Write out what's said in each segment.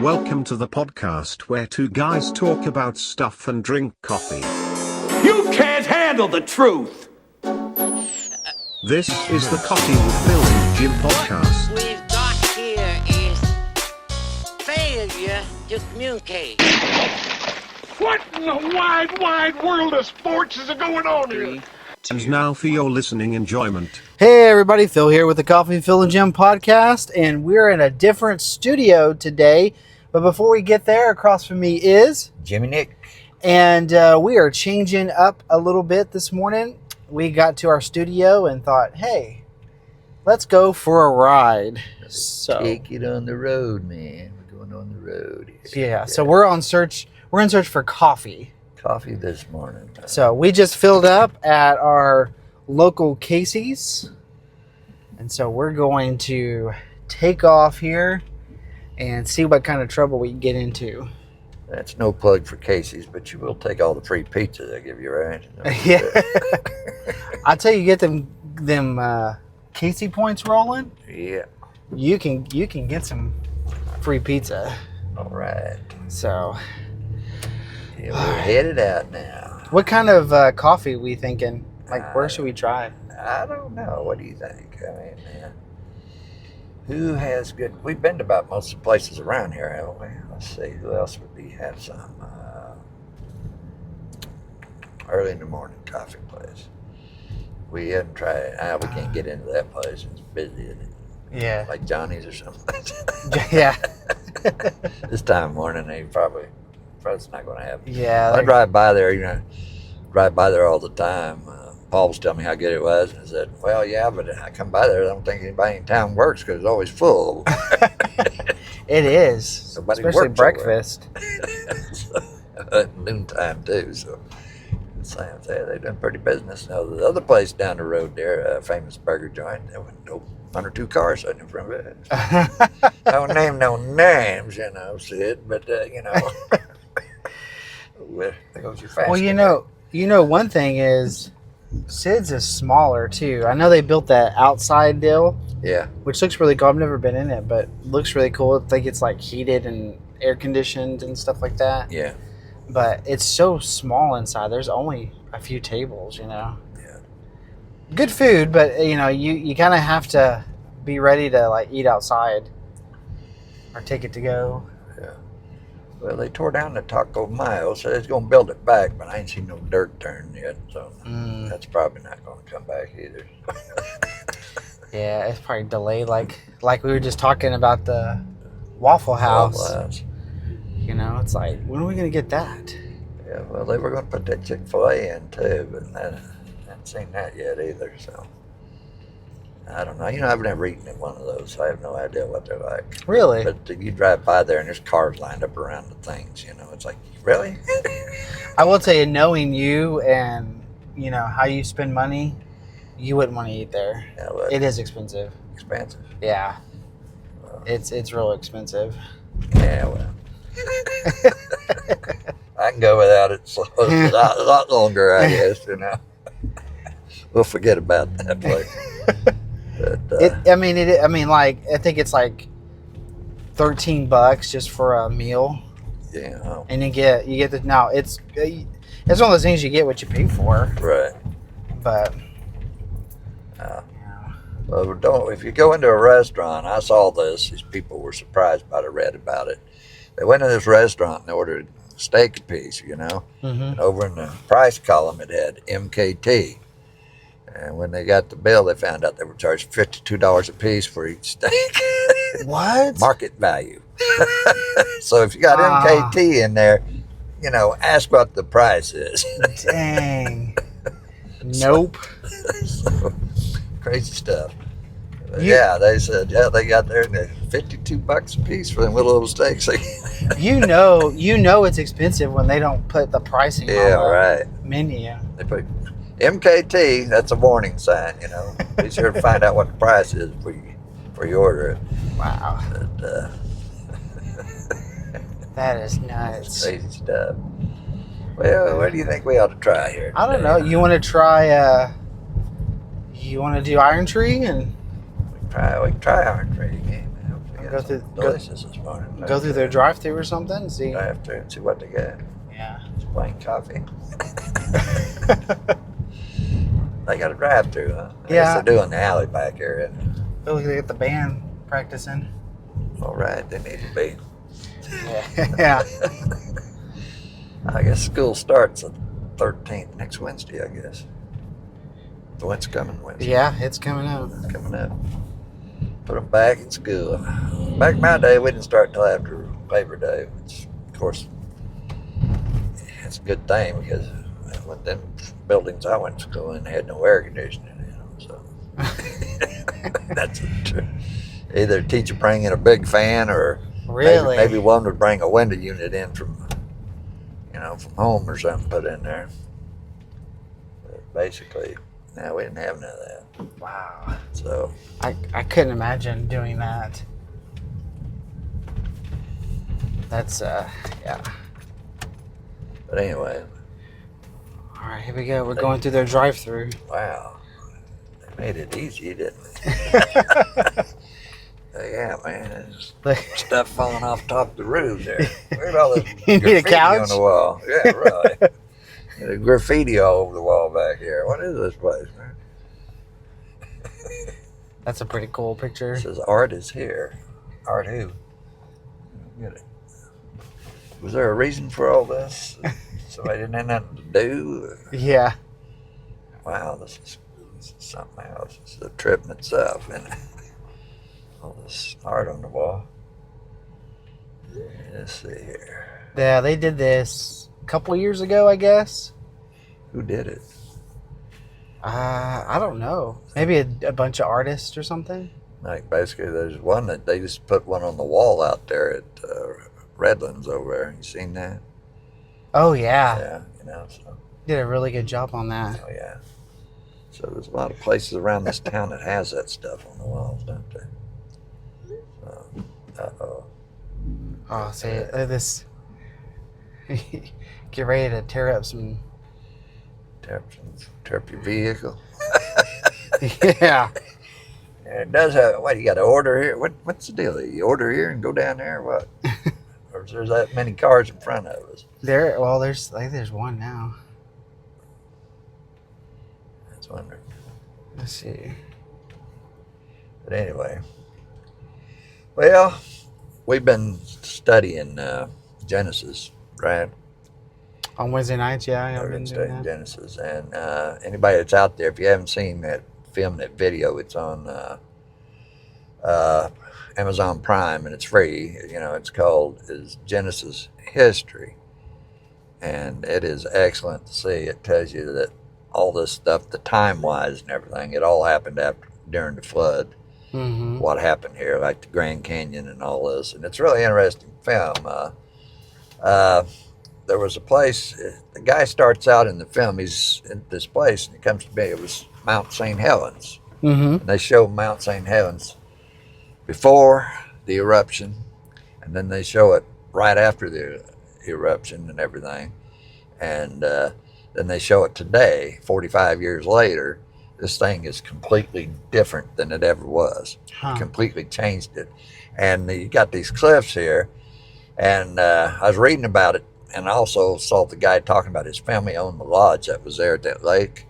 Welcome to the podcast where two guys talk about stuff and drink coffee. You can't handle the truth! This is the Coffee with Phil and Jim podcast. What we've got here is failure to communicate. What in the wide world of sports is going on here? And now for your listening enjoyment. Hey everybody, Phil here with the Coffee, Phil and Jim podcast, and we're in a different studio today. But before we get there, across from me is Jimmy Nick. And we are changing up a little bit this morning. We got to our studio and thought, hey, let's go for a ride. So Take it on the road, man. We're going on the road here. yeah, so we're in search for coffee. Coffee this morning. So we just filled up at our local Casey's. And so we're going to take off here and see what kind of trouble we can get into. That's no plug for Casey's, but you will take all the free pizza they give you, right? Yeah. I tell you, get them Casey points rolling. Yeah. You can get some free pizza. All right. So Yeah, we're headed out now. what kind of coffee we thinking? Like, where should we try? I don't know. What do you think? I mean, man, who has good... We've been to about most of the places around here, haven't we? Let's see. Who else would we have some? Early in the morning coffee place. We haven't tried... we can't get into that place. It's busy, isn't it? Yeah. Like Johnny's or something. Yeah. This time of morning, probably it's not going to happen. Yeah. I drive by there, drive by there all the time. Paul was telling me how good it was, and I said, well, yeah, but I come by there, I don't think anybody in town works because it's always full. It is. Somebody Especially works over breakfast. At noontime, too, so they've done pretty business. Now, the other place down the road there, a famous burger joint, there was one or two cars sitting in front of it. Don't name no names, Sid, but, there goes your fast. Well, one thing is, Sid's is smaller too. I know they built that outside deal, Yeah. which looks really cool. I've never been in it, but looks really cool. I think it's like heated and air conditioned and stuff like that. Yeah. But it's so small inside. There's only a few tables, Yeah. Good food, but you kind of have to be ready to like eat outside or take it to go. Yeah. Well, they tore down the Taco Mayo, so they're going to build it back, but I ain't seen no dirt turned yet, so that's probably not going to come back either. Yeah, it's probably delayed, like we were just talking about the Waffle House. It's like, when are we going to get that? Yeah, well, they were going to put that Chick-fil-A in too, but I haven't seen that yet either, so I don't know. I've never eaten at one of those, so I have no idea what they're like. Really? But you drive by there and there's cars lined up around the things, it's like, really? I will tell you, knowing you and, how you spend money, you wouldn't want to eat there. Yeah, well, It is expensive. expensive. Yeah. It's real expensive. Yeah, well. I can go without it a lot longer, I guess, We'll forget about that place. But, I think it's like $13 just for a meal. Yeah. And you get it's one of those things you get what you pay for. Right. But Well, if you go into a restaurant, I saw this. These people were surprised by it, read about it. They went to this restaurant and they ordered a steak apiece, And over in the price column, it had MKT. And when they got the bill, they found out they were charged $52 a piece for each steak. what? Market value. So if you got MKT in there, ask what the price is. Dang. Nope. So, crazy stuff. They said, they got there and they're $52 a piece for them little steaks. It's expensive when they don't put the pricing on the menu. They put MKT, that's a warning sign, Be sure to find out what the price is before you order it. Wow. But, that is nuts. crazy stuff. Well, what do you think we ought to try here? I don't know. You want to try, you want to do Iron Tree? And We can try Iron Tree again. Go through delicious this morning. go through their drive-through or something. See. Drive through and see what they got. Yeah. Just plain coffee. They got a drive-through, huh? I guess they're doing the alley back area. Oh, look, they got the band practicing. All right, they need to be. Yeah. I guess school starts the 13th, next Wednesday, I guess. The wind's coming Wednesday. Yeah, it's coming up. It's coming up. Put them back in school. Back in my day, we didn't start until after Labor Day, which, of course, it's a good thing because when them buildings I went to school in had no air conditioning in them, so that's true. Either a teacher bring in a big fan or Really? maybe one would bring a window unit in from home or something put in there. But basically, no, we didn't have none of that. Wow. So I couldn't imagine doing that. That's yeah. but anyway, All right, here we go. We're going through their drive-through. wow. They made it easy, didn't they? Yeah, man. There's stuff falling off top of the roof there. Where's all this You need a graffiti couch? on the wall? Yeah, really. There's graffiti all over the wall back here. What is this place, man? That's a pretty cool picture. It says art is here. Art who? Get it. Was there a reason for all this? Somebody didn't have nothing to do? Yeah. Wow, this is something else. This is a trip in itself, isn't it? All this art on the wall. Let's see here. Yeah, they did this a couple years ago, I guess. Who did it? I don't know. Maybe a bunch of artists or something. Like basically, there's one that they just put one on the wall out there at Redlands over there. You seen that? Oh yeah. Yeah, so. Did a really good job on that. Oh yeah. So there's a lot of places around this town that has that stuff on the walls, don't they? Uh-oh. Oh, see, this. Get ready to tear up some. Tear up your vehicle. Yeah. It does have. What, you got to order here? What's the deal? You order here and go down there, or what? Or is there that many cars in front of us? There's one now. That's wondering. Let's see. But anyway, well, we've been studying Genesis, right? On Wednesday nights, yeah, I've We've been been doing studying that. Genesis, and anybody that's out there, if you haven't seen that film, that video, it's on Amazon Prime, and it's free. It's called Genesis History, and it is excellent to see. It tells you that all this stuff, the time-wise and everything, it all happened during the flood. Mm-hmm. What happened here, like the Grand Canyon and all this, and it's a really interesting film. There was a place, the guy starts out in the film, he's in this place, and it comes to me, it was Mount St. Helens. Mm-hmm. And they show Mount St. Helens before the eruption, and then they show it right after the eruption and everything. And then they show it today, 45 years later. This thing is completely different than it ever was. Huh. Completely changed it. And you got these cliffs here, and I was reading about it, and I also saw the guy talking about his family owned the lodge that was there at that lake,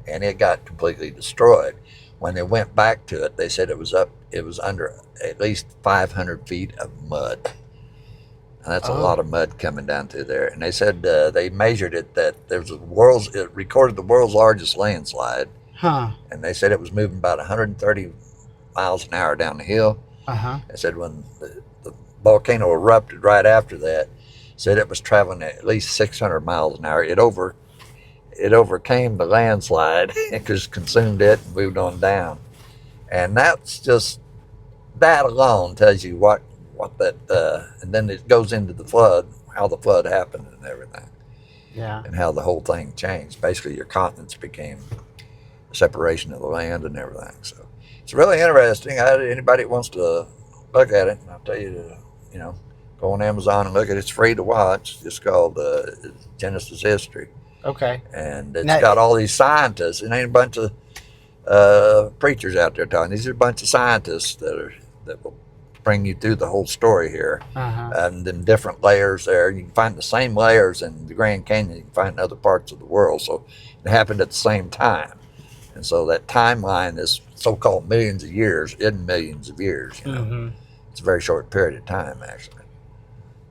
and it got completely destroyed. When they went back to it, they said it was under at least 500 feet of mud. And that's a lot of mud coming down through there. And they said they measured it, that it recorded the world's largest landslide. Huh. And they said it was moving about 130 miles an hour down the hill. Uh-huh. They said when the volcano erupted right after that, said it was traveling at least 600 miles an hour. It overcame the landslide. It just consumed it and moved on down. And that's just, that alone tells you what that, and then it goes into the flood, how the flood happened and everything. Yeah. And how the whole thing changed. Basically, your continents became a separation of the land and everything. So it's really interesting. Anybody that wants to look at it, I'll tell you to, go on Amazon and look at it. It's free to watch. It's called Genesis History. Okay. And it's Now, got all these scientists. It ain't a bunch of preachers out there talking. These are a bunch of scientists that will bring you through the whole story here. Uh-huh. And then different layers there. You can find the same layers in the Grand Canyon you can find in other parts of the world. So it happened at the same time. And so that timeline is so-called millions of years in millions of years. You know? Mm-hmm. It's a very short period of time, actually.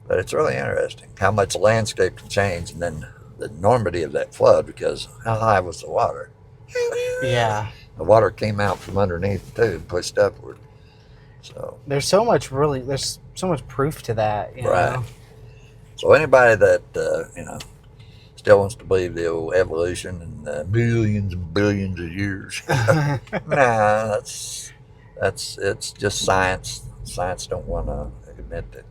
But it's really interesting how much the landscape can change, and then the enormity of that flood, because how high was the water? Yeah. The water came out from underneath too and pushed upward. So There's so much proof to that, you right. know? So anybody that still wants to believe the old evolution and billions and billions of years, nah, it's just science. Science don't want to admit that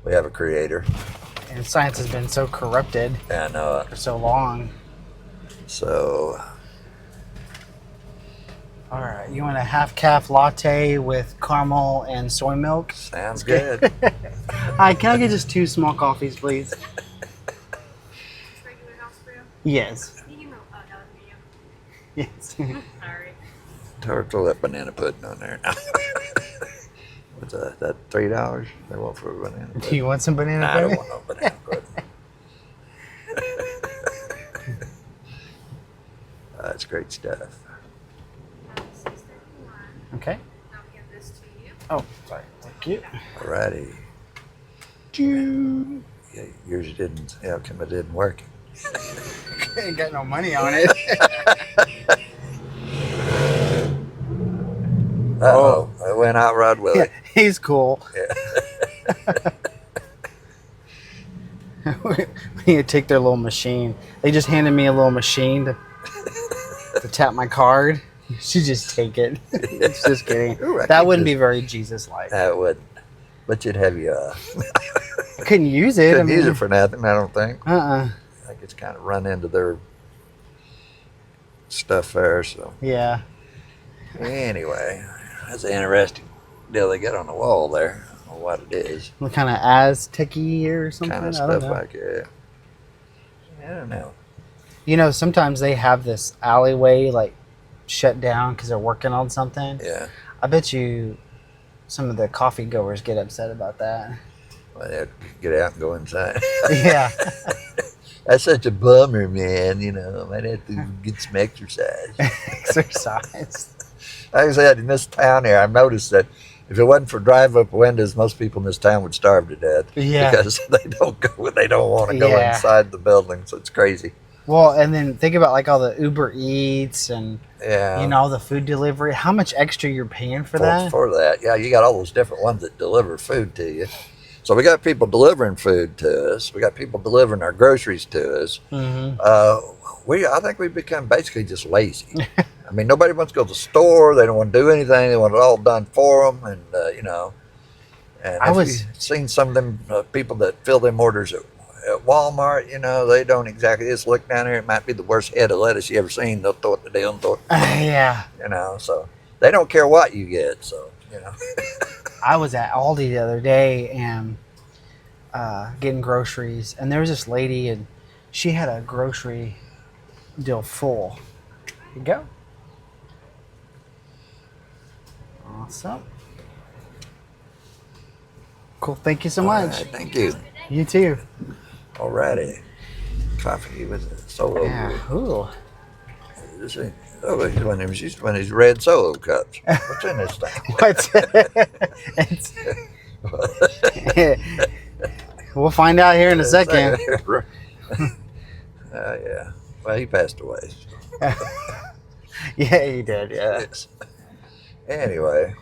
we have a creator. And science has been so corrupted And for so long. so. All right, you want a half-calf latte with caramel and soy milk? Sounds good. Hi, can I get just 2 small coffees, please? Regular house brew? Yes. Medium or no, medium. Yes. Sorry. Throw that banana pudding on there now. What's that $3 they want for a banana pudding? Do you want some banana Nah, I don't pudding? want no banana pudding. That's great stuff. 631. Okay. I'll give this to you. Oh, sorry. Thank you. Alrighty. Choo. Yeah, yours didn't. How come it didn't work? Ain't got no money on it. Uh-oh. It went out right with it. He's cool. We need to take their little machine. They just handed me a little machine to tap my card. You should just take it. It's just kidding. Ooh, I That could wouldn't just- be very Jesus-like. That wouldn't. But you'd have you I couldn't use it. couldn't use it for nothing, I don't think. Uh-uh. I think it's kind of run into their stuff there, so. Yeah. Anyway, that's an interesting deal they got on the wall there. I don't know what it is. What kind of Aztec-y or something? Kind of I don't stuff know. like that. I don't know. You know, sometimes they have this alleyway like shut down because they're working on something. Yeah. I bet you some of the coffee goers get upset about that. Well, they have to get out and go inside. Yeah. That's such a bummer, man. You know, I might have to get some exercise. Exercise. Like I said, in this town here, I've noticed that if it wasn't for drive-up windows, most people in this town would starve to death. Yeah. Because they don't want to go Yeah. inside the building, so it's crazy. Well, and then think about like all the Uber Eats and Yeah. you know all the food delivery. How much extra you're paying for that? For that. Yeah, you got all those different ones that deliver food to you. So we got people delivering food to us. We got people delivering our groceries to us. Mm-hmm. I think we've become basically just lazy. I mean, nobody wants to go to the store. They don't want to do anything. They want it all done for them. And, and you've seen some of them people that fill them orders at Walmart, they don't exactly just look down there. It might be the worst head of lettuce you ever seen. They'll throw it to them, Yeah. so they don't care what you get. So, I was at Aldi the other day and getting groceries, and there was this lady, and she had a grocery deal full. Here you go. Awesome. Cool. Thank you so much. All right, thank you. You too. Alrighty. Coffee with a solo. Yeah. Ooh. This ain't- Oh, he's one of these red solo cups. What's in this thing? What? We'll find out here in a second. Yeah. Well, he passed away. Yeah, he did. Yeah. Yes. Anyway,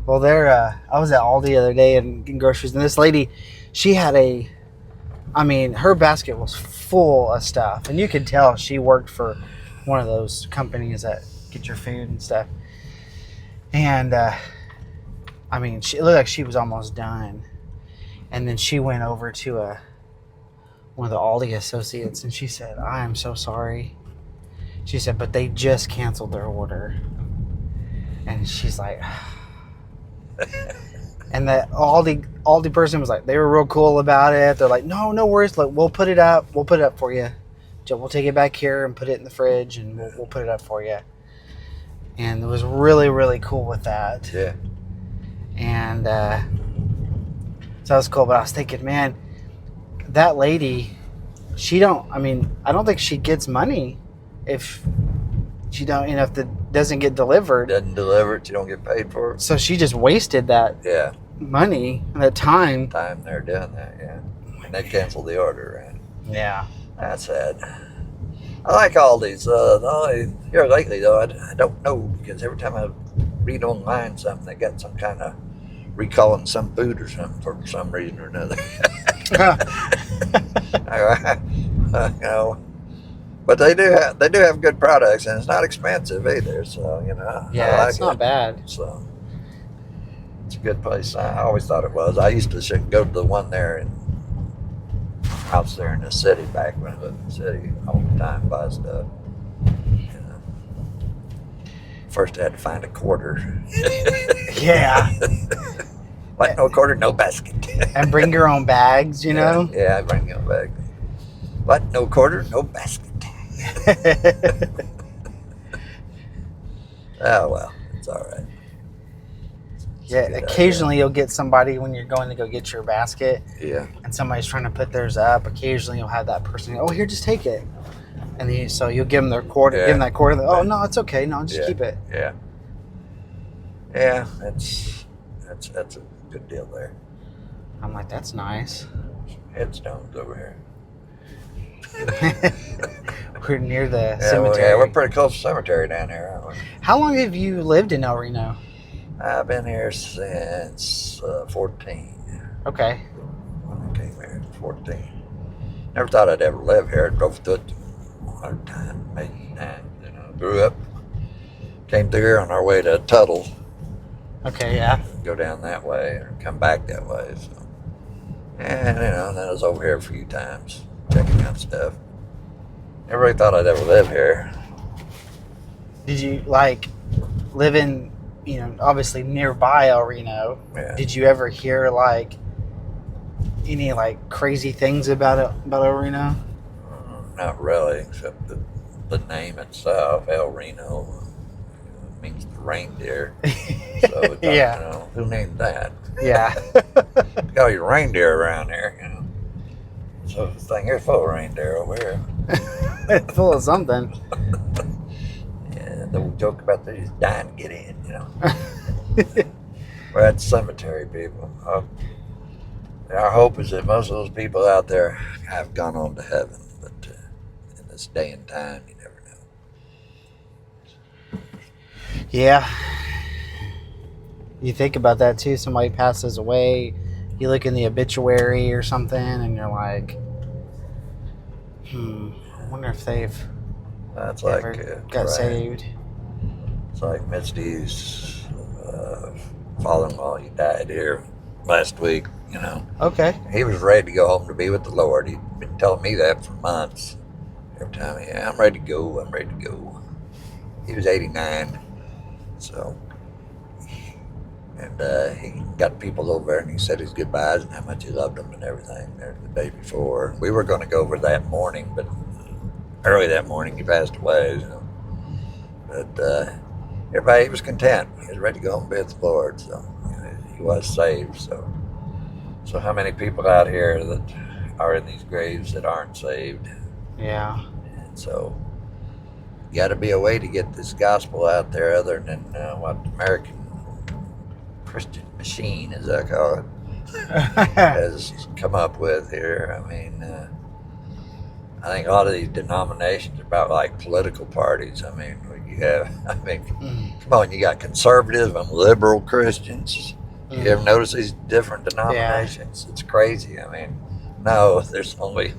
Well, I was at Aldi the other day and getting groceries, and this lady, she had her basket was full of stuff, and you could tell she worked for one of those companies that get your food and stuff. And she looked like she was almost done, and then she went over to one of the Aldi associates, and she said, "I am so sorry." She said, "But they just canceled their order," and she's like. And the Aldi person was like, they were real cool about it. They're like, no worries. Look, we'll put it up. We'll put it up for you. We'll take it back here and put it in the fridge, and we'll put it up for you. And it was really, really cool with that. yeah. And so that was cool. But I was thinking, man, that lady, I don't think she gets money if she don't, if it doesn't get delivered. Doesn't deliver it, you don't get paid for it. So she just wasted that money and that time. Time they're doing that, yeah. And they canceled the order, right? Yeah. That's sad. I like Aldi's. Here lately, though, I don't know, because every time I read online something, they got some kind of recalling some food or something for some reason or another. You know, but they do have good products, and it's not expensive either. So Yeah, I like it's not bad. So it's a good place. I always thought it was. I used to go to the one there in house there in the city back when I lived in the city all the time, buy stuff. First I had to find a quarter. Yeah. Like no quarter, no basket. And bring your own bags, you know? Yeah, I bring your own bag. What? No quarter, no basket. Oh well, it's all right. Yeah, occasionally you'll get somebody when you're going to go get your basket. Yeah. And somebody's trying to put theirs up. Occasionally you'll have that person, oh, here, just take it. And so you'll give them their quarter, give them that quarter. Oh, no, it's okay. No, just keep it. Yeah. Yeah, that's a good deal there. I'm like, that's nice. Headstones over here. We're near the cemetery. Yeah, we're pretty close to the cemetery down here, aren't we? How long have you lived in El Reno? I've been here since 14. Okay. When I came here, 14. Never thought I'd ever live here. I drove through it 100 times, maybe 9. Grew up, came through here on our way to Tuttle. Okay, yeah. Go down that way or come back that way. So. And, then I was over here a few times, checking out stuff. Never really thought I'd ever live here. Did you, live in, obviously nearby El Reno? Yeah. Did you ever hear, any, crazy things about El Reno? Not really, except the name itself, El Reno, means the reindeer. So it's, Yeah. Who named that? Yeah. Got all your reindeer around here, So this thing here's full of reindeer over here. Full of something. Yeah, the old joke about they're just dying to get in, We're at the cemetery, people. Our hope is that most of those people out there have gone on to heaven, but in this day and time, you never know. Yeah. You think about that too. Somebody passes away. You look in the obituary or something, and you're like, I wonder if they've That's ever like got saved. It's like Misty's father-in-law. He died here last week. Okay. He was ready to go home to be with the Lord. He'd been telling me that for months. Every time, I'm ready to go. I'm ready to go. He was 89, so. And he got people over there, and he said his goodbyes and how much he loved them and everything there the day before. We were going to go over that morning, but early that morning he passed away. But everybody was content. He was ready to go home and be with the Lord, so he was saved. So how many people out here that are in these graves that aren't saved? Yeah. And so got to be a way to get this gospel out there other than what the American Christian machine, as I call it, has come up with here. I mean, I think a lot of these denominations are about like political parties. I mean, come on, you got conservative and liberal Christians. You ever notice these different denominations? Yeah. It's crazy. I mean, no, there's only...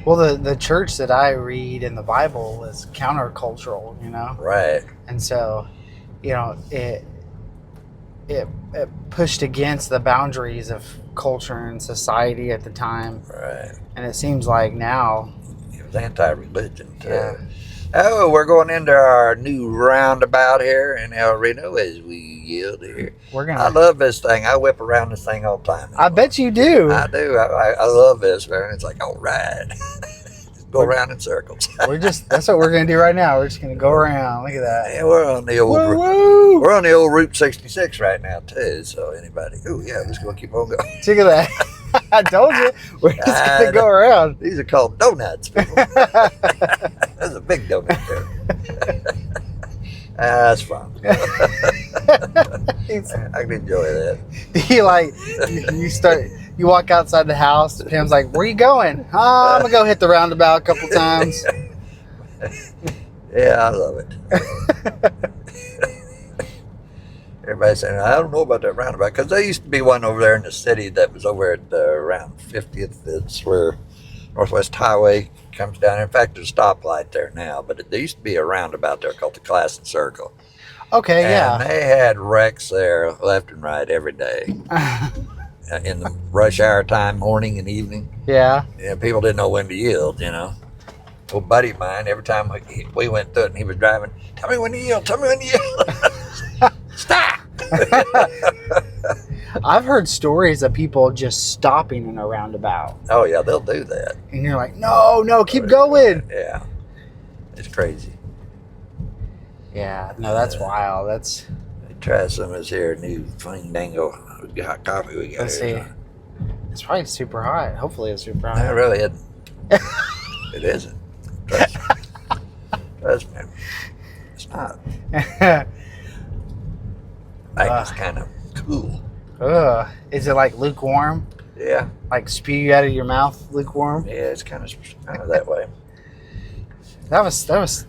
Well, the church that I read in the Bible is countercultural, Right. And so, it pushed against the boundaries of culture and society at the time. Right. And it seems like now... It was anti-religion, too. Yeah. Oh, we're going into our new roundabout here in El Reno as we yield here. I love this thing. I whip around this thing all the time. I bet you do. I do. I love this, man. It's like, all right. Go around in circles. That's what we're gonna do right now. We're just gonna go around. Look at that. Yeah, we're on the old Woo, woo. we're on the old Route 66 right now too. So anybody, oh yeah, we're just gonna keep on going. Look at that. I told you. We're just gonna go around. These are called donuts, people. That's a big donut there. That's fun. I can enjoy that. You walk outside the house. Pam's like, "Where you going?" I'm gonna go hit the roundabout a couple times. Yeah, I love it. Everybody's saying, I don't know about that roundabout, because there used to be one over there in the city that was over at around 50th. It's where Northwest Highway comes down. In fact, there's a stoplight there now, but there used to be a roundabout there called the Classen Circle. Okay, And they had wrecks there left and right every day. In the rush hour time, morning and evening. Yeah. People didn't know when to yield, Well, buddy of mine, every time we went through it and he was driving, tell me when to yield, tell me when to yield. Stop! I've heard stories of people just stopping in a roundabout. Oh, yeah, they'll do that. And you're like, no, keep going. Yeah. It's crazy. Yeah, no, that's wild. That's... Try some of this here new fandango hot coffee we got. Let's see. It's probably super hot. Hopefully it's super hot. No, it really isn't. It isn't. Trust me. It's not. It's kind of cool. Is it like lukewarm? Yeah. Like spew out of your mouth lukewarm? Yeah, it's kind of that way. That was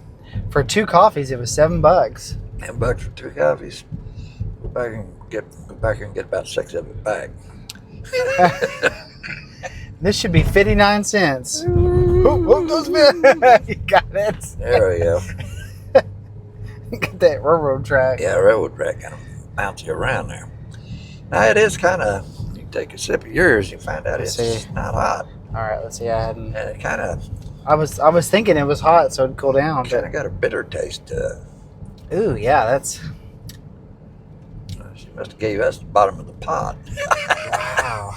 for 2 coffees. It was $7. $10 for 2 coffees. Go back and get about 6 of it back. This should be 59 cents. Those men. You got it. There we go. Got that railroad track. Yeah, railroad track kind of bounce you around there. Now it is kind of. You take a sip of yours, you find out it's not hot. All right, let's see. And it kind of. I was thinking it was hot, so it'd cool down. Kind of got a bitter taste to it. Ooh, yeah, that's. She must have gave us the bottom of the pot. Wow.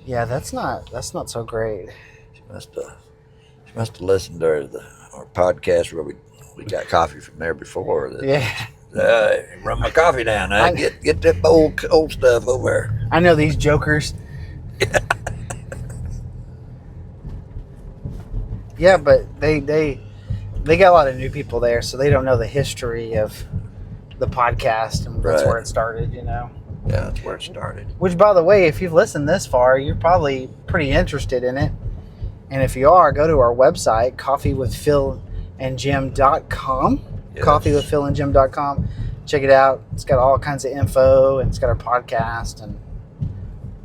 Yeah, that's not so great. She must have listened to our podcast where we got coffee from there before. Yeah. Run my coffee down. Get that old stuff over there. I know these jokers. Yeah, but they got a lot of new people there, so they don't know the history of the podcast, and that's where it started, Yeah, that's where it started. Which, by the way, if you've listened this far, you're probably pretty interested in it. And if you are, go to our website, coffeewithphilandjim.com. Yes. Coffeewithphilandjim.com. Check it out. It's got all kinds of info, and it's got our podcast and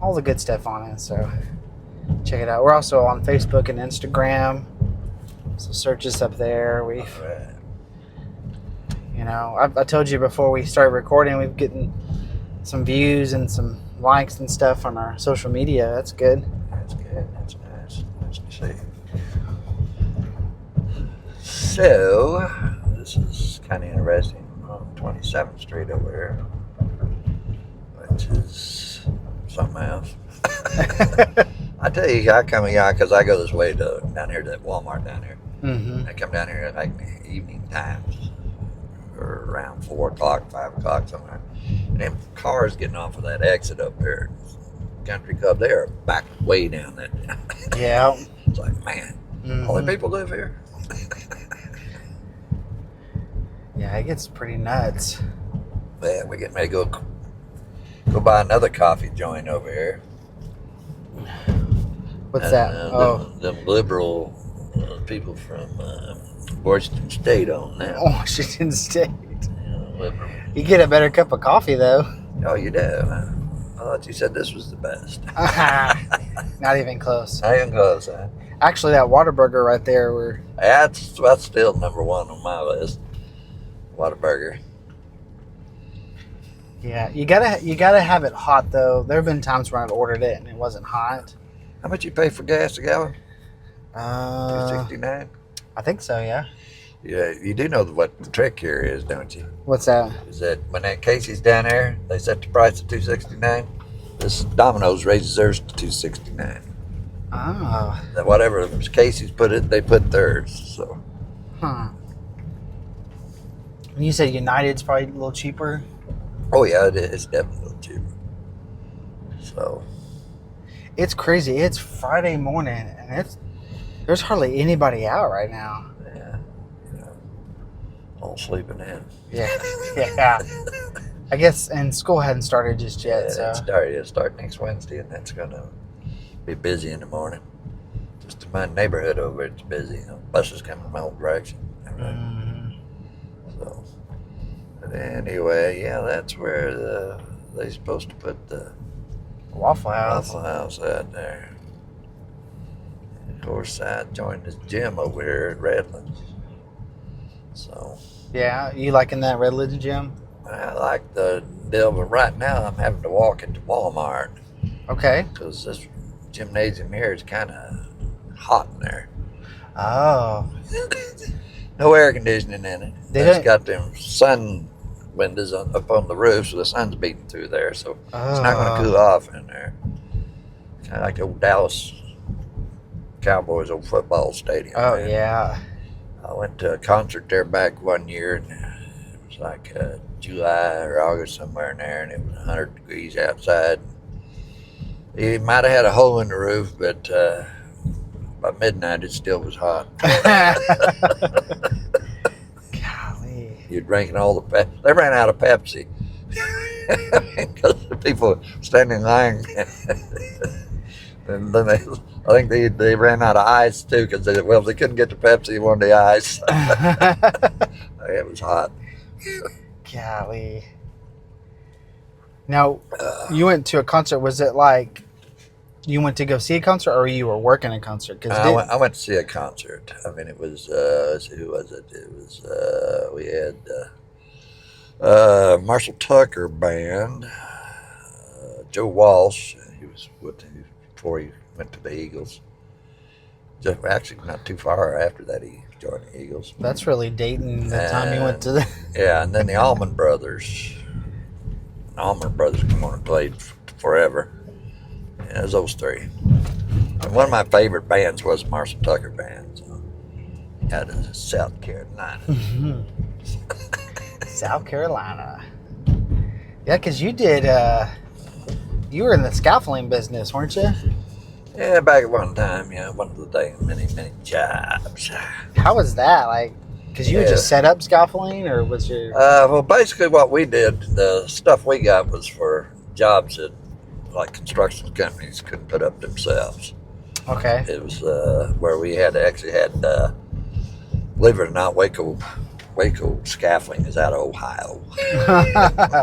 all the good stuff on it. So check it out. We're also on Facebook and Instagram. So search us up there. I told you before we started recording, we've gotten some views and some likes and stuff on our social media. That's good. That's good. That's nice. Nice to see. So, this is kind of interesting on 27th Street over here, which is something else. I tell you, I come here because I go this way down here to that Walmart down here. Mm-hmm. I come down here at like the evening times, or around 4 o'clock, 5 o'clock, somewhere. And them cars getting off of that exit up there, Country Club, they are back way down there. Yeah. It's like, man, all the people live here. Yeah, it gets pretty nuts. Yeah, we're getting ready to go buy another coffee joint over here. What's that? Them liberal people from Washington State on now. Washington State. Liberal. You get a better cup of coffee, though. Oh, you do? I thought you said this was the best. Not even close. Not even close, huh? Actually, that Whataburger right there, that's still number 1 on my list. Whataburger. Yeah, you gotta have it hot though. There have been times when I've ordered it and it wasn't hot. How much you pay for gas a gallon? $2.69. I think so. Yeah. Yeah, you do know what the trick here is, don't you? What's that? Is that when that Casey's down there, they set the price at $2.69. This Domino's raises theirs to $2.69. Oh. That whatever Casey's put it, they put theirs. So. Huh. And you said United's probably a little cheaper? Oh yeah, it is definitely a little cheaper. So. It's crazy. It's Friday morning, and there's hardly anybody out right now. Yeah. All sleeping in. Yeah. Yeah. I guess, and school hadn't started just yet, so. It'll start next Wednesday, and that's going to be busy in the morning. Just in my neighborhood over, it's busy. Buses coming from all directions. So, but anyway, yeah, that's where they're supposed to put the Waffle House. Waffle House out there. And of course, I joined this gym over here at Redlands. So. Yeah, you liking that Redlands gym? I like the deal, but right now I'm having to walk into Walmart. Okay. Because this gymnasium here is kind of hot in there. Oh. No air conditioning in it. They It's don't- got them sun windows up on the roof, so the sun's beating through there, so it's not going to cool off in there. Kind of like the old Dallas Cowboys old football stadium. Oh, man. yeah. I went to a concert there back one year, and it was like July or August, somewhere in there, and it was 100 degrees outside. It might have had a hole in the roof, but by midnight it still was hot. Golly. You're drinking all the they ran out of Pepsi because the people standing in line. And then I think they ran out of ice too, because they couldn't get the Pepsi, they wanted the ice. It was hot. Golly. Now, you went to a concert. Was it like you went to go see a concert, or you were working a concert? I went to see a concert. I mean, it was who was it? It was we had Marshall Tucker band, Joe Walsh. He was before he went to the Eagles. Just actually not too far after that he joined the Eagles. That's really dating the time you went to the. Yeah, and then the Allman Brothers. The Allman Brothers come on and played forever. Yeah, it was those three. And one of my favorite bands was Marshall Tucker band. So out of South Carolina. South Carolina. Yeah, because you did. You were in the scaffolding business, weren't you? Yeah, back at one time, one of the day, many jobs. How was that? Like, because you would just set up scaffolding, or was your? Well, basically what we did, the stuff we got was for jobs that, like construction companies couldn't put up themselves. Okay. It was where we had believe it or not, Waco scaffolding is out of Ohio.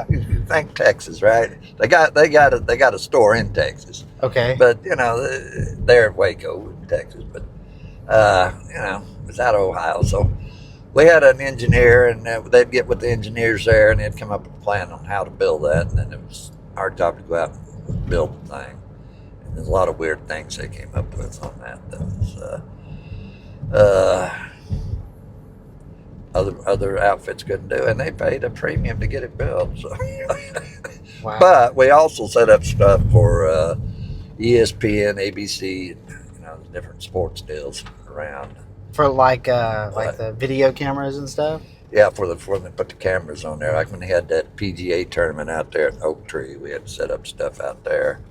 You think Texas, right? They got a store in Texas. Okay. But they're at Waco, Texas. But it's out of Ohio. So we had an engineer, and they'd get with the engineers there, and they'd come up with a plan on how to build that. And then it was our job to go out and build the thing. And there's a lot of weird things they came up with on that. Other outfits couldn't do, and they paid a premium to get it built. So. Wow. But we also set up stuff for ESPN, ABC, different sports deals around. For like the video cameras and stuff. Yeah, for when they put the cameras on there, like when they had that PGA tournament out there at Oak Tree, we had to set up stuff out there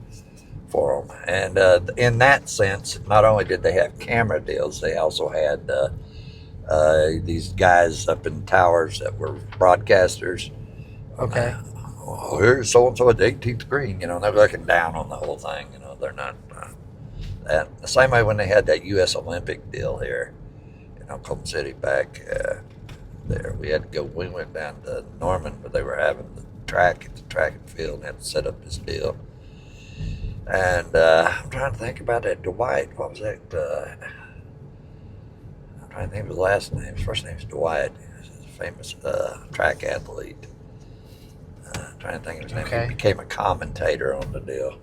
for them. And in that sense, not only did they have camera deals, they also had these guys up in towers that were broadcasters. Okay. Here's so-and-so at the 18th green, they're looking down on the whole thing, they're not. And the same way when they had that U.S. Olympic deal here in Oklahoma City back there, we went down to Norman where they were having the track and field, and had to set up this deal. And I'm trying to think about that Dwight, what was that? I'm trying to think of his last name. His first name is Dwight. He's a famous track athlete. Trying to think of his name. Okay. He became a commentator on the deal.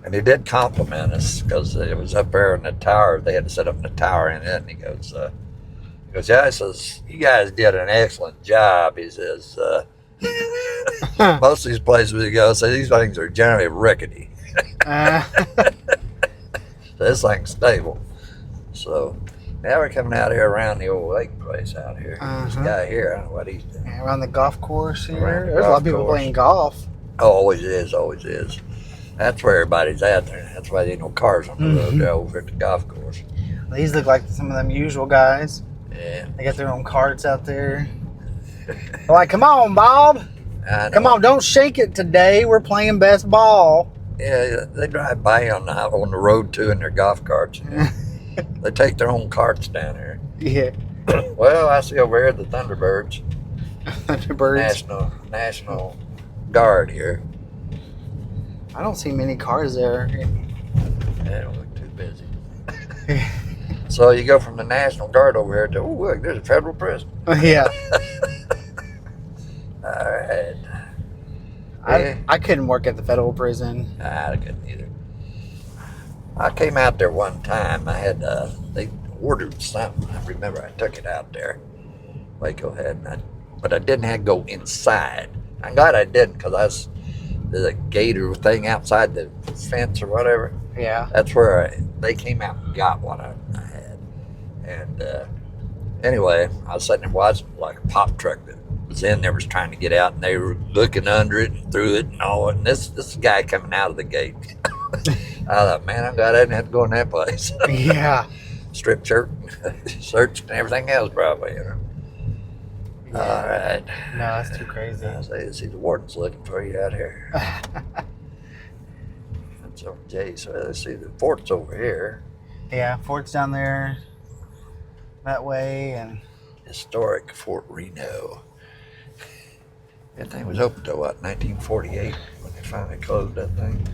And he did compliment us because it was up there in the tower. They had to set up in the tower in it. And he goes, yeah, he says, you guys did an excellent job. He says, most of these places we go, so these things are generally rickety. This thing's stable. So now we're coming out here around the old lake place out here. This guy here, I don't know what he's doing. Yeah, around the golf course here. Around the There's a lot of golf people course. playing golf. Oh, always is, always is. That's where everybody's at there. That's why there ain't no cars on the road. They're over at the golf course. These look like some of them usual guys. Yeah. They got their own carts out there. They're like, come on, Bob. I know. Come on, don't shake it today. We're playing best ball. Yeah, they drive by on the road too in their golf carts. They take their own carts down here. Yeah. Well, I see over here the Thunderbirds. Birds. National Guard here. I don't see many cars there. They don't look too busy. So you go from the National Guard over here to, oh, look, there's a federal prison. Yeah. All right. I couldn't work at the federal prison. I couldn't either. I came out there one time. I had, they ordered something. I remember I took it out there. Waco had, but I didn't have to go inside. I'm glad I didn't, because the gator thing outside the fence or whatever. Yeah. That's where they came out and got what I had. And anyway, I was sitting there watching like a pop truck that was in there was trying to get out, and they were looking under it and through it and all. And this guy coming out of the gate. I thought, man, I'm glad I didn't have to go in that place. Yeah. Strip shirt, searched, and everything else probably, you know. Yeah. All right. No, that's too crazy. I see the warden's looking for you out here. That's over Jay. So let's see, the fort's over here. Yeah, fort's down there that way, and Historic Fort Reno. That thing was open till what, 1948 when they finally closed that thing?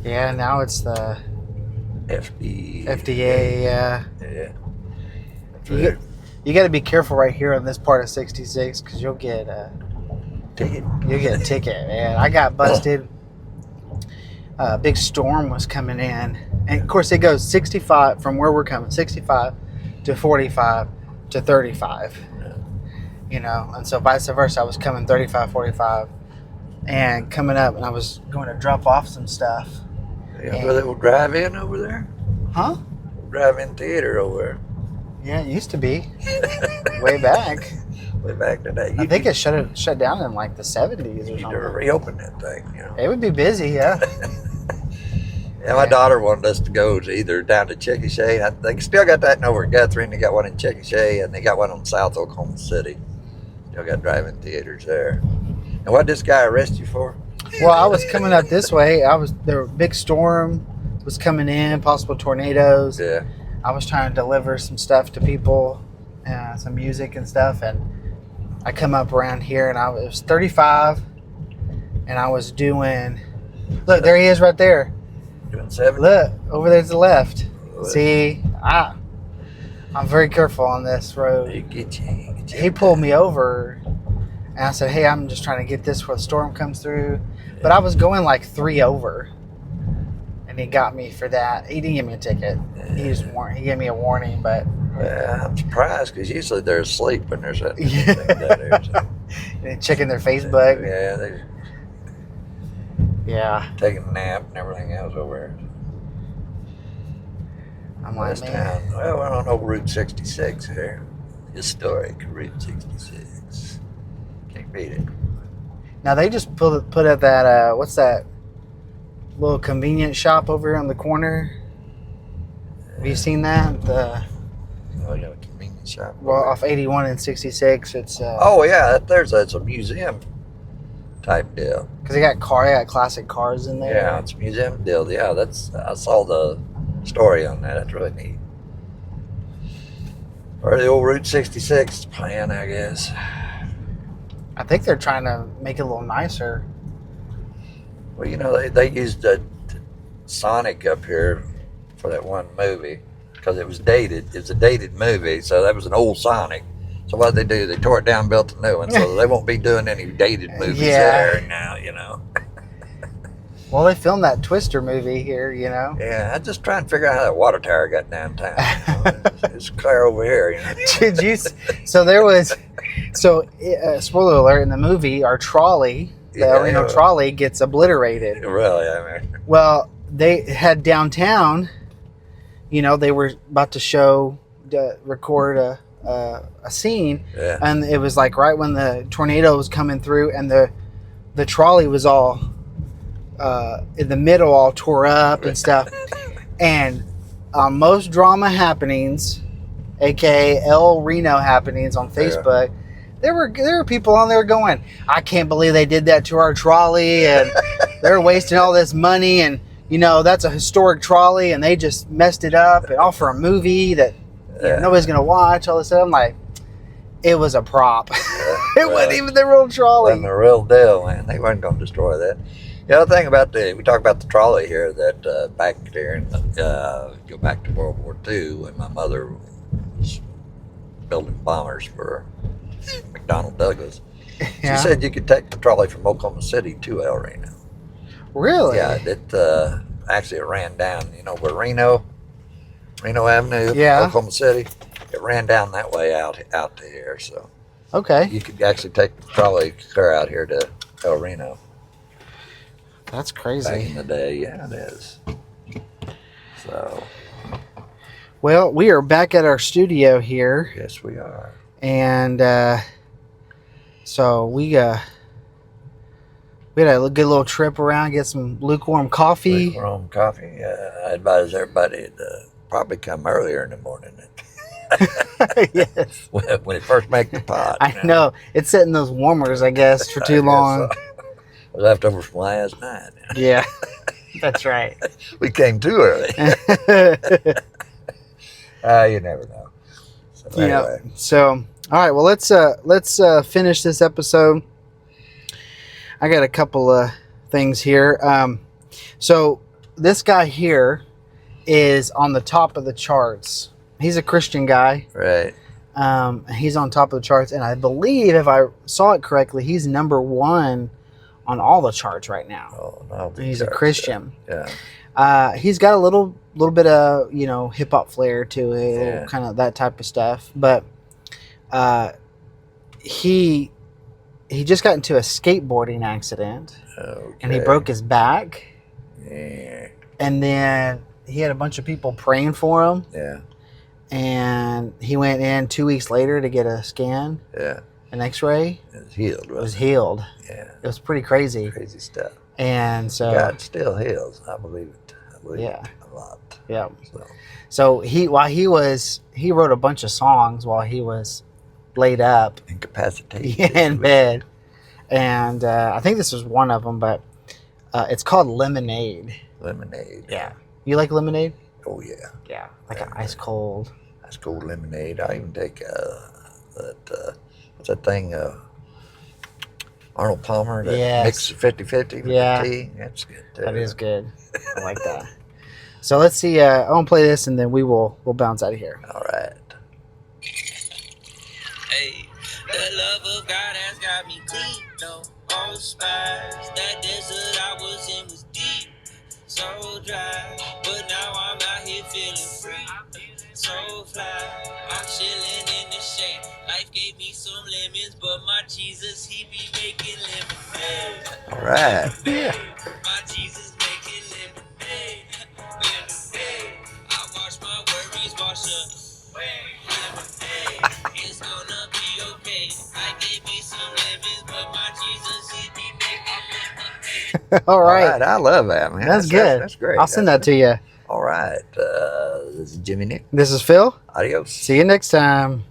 yeah, now it's the FDA. FDA. Yeah. You got to be careful right here on this part of 66 because you'll get a Ticket. ticket, man. I got busted. A big storm was coming in, and of course it goes 65 from where we're coming, 65 to 45 to 35. You know, and so vice versa. I was coming 35, 45, and coming up, and I was going to drop off some stuff. Yeah, where they will drive in over there? Huh? Drive-in theater over there. Yeah, it used to be way back. Way back today. I think it shut down in like the 70s or You need to something. reopen that thing, you know. It would be busy, yeah. Yeah, my daughter wanted us to go to either down to Chickasha. They still got that in over Guthrie, and they got one in Chickasha, and they got one in South Oklahoma City. Still got drive-in theaters there. And what did this guy arrest you for? Well, I was coming up this way. There was a big storm was coming in, possible tornadoes. Yeah. I was trying to deliver some stuff to people, some music and stuff, and I come up around here, and it was 35, and I was doing. Look, there he is, right there. Doing 70? Look, over there to the left. Look. See, I'm very careful on this road. He get you. He pulled me over, and I said, "Hey, I'm just trying to get this before the storm comes through." But I was going like 3 over, and he got me for that. He didn't give me a ticket. He gave me a warning, but Yeah, I'm surprised because usually they're asleep when there's that. Yeah. Thing down there, so. and checking their Facebook. Yeah, they're Yeah, taking a nap and everything else over there. I'm like, This man. town. Well, we're on old Route 66 here. Historic Route 66. Can't beat it. Now they just put at that. What's that little convenience shop over here on the corner? Have you seen that? Oh, you got a convenience shop. Well, off 81 and 66. It's Oh yeah, it's a museum type deal. because they got classic cars in there. Yeah, it's a museum deal. Yeah, I saw the story on that. That's really neat. Or the old Route 66 plan, I guess. I think they're trying to make it a little nicer. Well, you know, they used the Sonic up here for that one movie because it was dated. It's a dated movie, so that was an old Sonic. So what did they do? They tore it down and built a new one, so they won't be doing any dated movies there now, you know. Well, they filmed that Twister movie here, you know. Yeah, I'm just trying to figure out how that water tower got downtown. You know? It's clear over here, you know. Did you? Spoiler alert! In the movie, our trolley, the Reno trolley, gets obliterated. Really, I mean. Well, they had downtown. You know, they were about to record a scene, Yeah. and it was like right when the tornado was coming through, and the trolley was all in the middle, all tore up and stuff. And on most drama happenings, aka El Reno happenings on Facebook, there were people on there going, "I can't believe they did that to our trolley, and they're wasting all this money, and you know that's a historic trolley, and they just messed it up, and all for a movie that you know, nobody's gonna watch." All this stuff. I'm like, it was a prop. It wasn't even the real trolley. Wasn't the real deal, man. They weren't going to destroy that. The other thing about we talk about the trolley here, that back there, go back to World War II when my mother was building bombers for McDonnell Douglas. Yeah. She said you could take the trolley from Oklahoma City to El Reno. Really? Yeah, it ran down, you know, where Reno Avenue, Yeah. Oklahoma City, it ran down that way out to here. So Okay. you could actually take the trolley clear out here to El Reno. That's Back crazy. in the day, yeah, it is. So, Well, we are back at our studio here, yes, we are. and so we had a good little trip around, get some lukewarm coffee. Lukewarm coffee. I advise everybody to probably come earlier in the morning Yes, when it first make the pot. I know it's sitting those warmers, I guess, for I too guess long. so. Leftovers from last night. Yeah, that's right. We came too early. You never know. So anyway, Yeah. So, all right. Well, let's finish this episode. I got a couple of things here. So this guy here is on the top of the charts. He's a Christian guy. right. He's on top of the charts, and I believe, if I saw it correctly, he's number one on all the charts right now. Oh no, He's a Christian. Yeah. He's got a little bit of hip hop flair to it, Yeah. kind of that type of stuff. But he just got into a skateboarding accident, Okay. and he broke his back, Yeah. and then he had a bunch of people praying for him, Yeah. and he went in 2 weeks later to get a scan, Yeah. an X-ray. It's healed. It was Wasn't healed. it? It was pretty crazy, Yeah. Crazy stuff. and so God still heals. I believe it. I believe Yeah. it a lot. yeah. So He wrote a bunch of songs while he was laid up incapacitated. in bed, and I think this was one of them, but it's called Lemonade. Lemonade. Yeah, you like lemonade? Oh yeah. Yeah, like an ice cold. That's cold lemonade. I even take what's that thing? Arnold Palmer that Yes. mixes 50-50 with Yeah. the tea. That's good too. That is good. I like that. So let's see. I want to play this, and then we'll bounce out of here. All right. Hey, the love of God has got me clean, no old spies. That desert I was in was deep, so dry. But now I'm out here feeling free, so fly. I'm chilling in the shade. Life gave me some lemons, but my Jesus, he be making lemonade. All right. Yeah. My Jesus making lemonade. Lemonade. I wash my worries, wash away. Lemonade. It's gonna be okay. I gave me some lemons, but my Jesus, he be making lemonade. All All right. right. I love that, man. That's good. That's great. I'll send that to you. All right. This is Jimmy Nick. This is Phil. Adios. See you next time.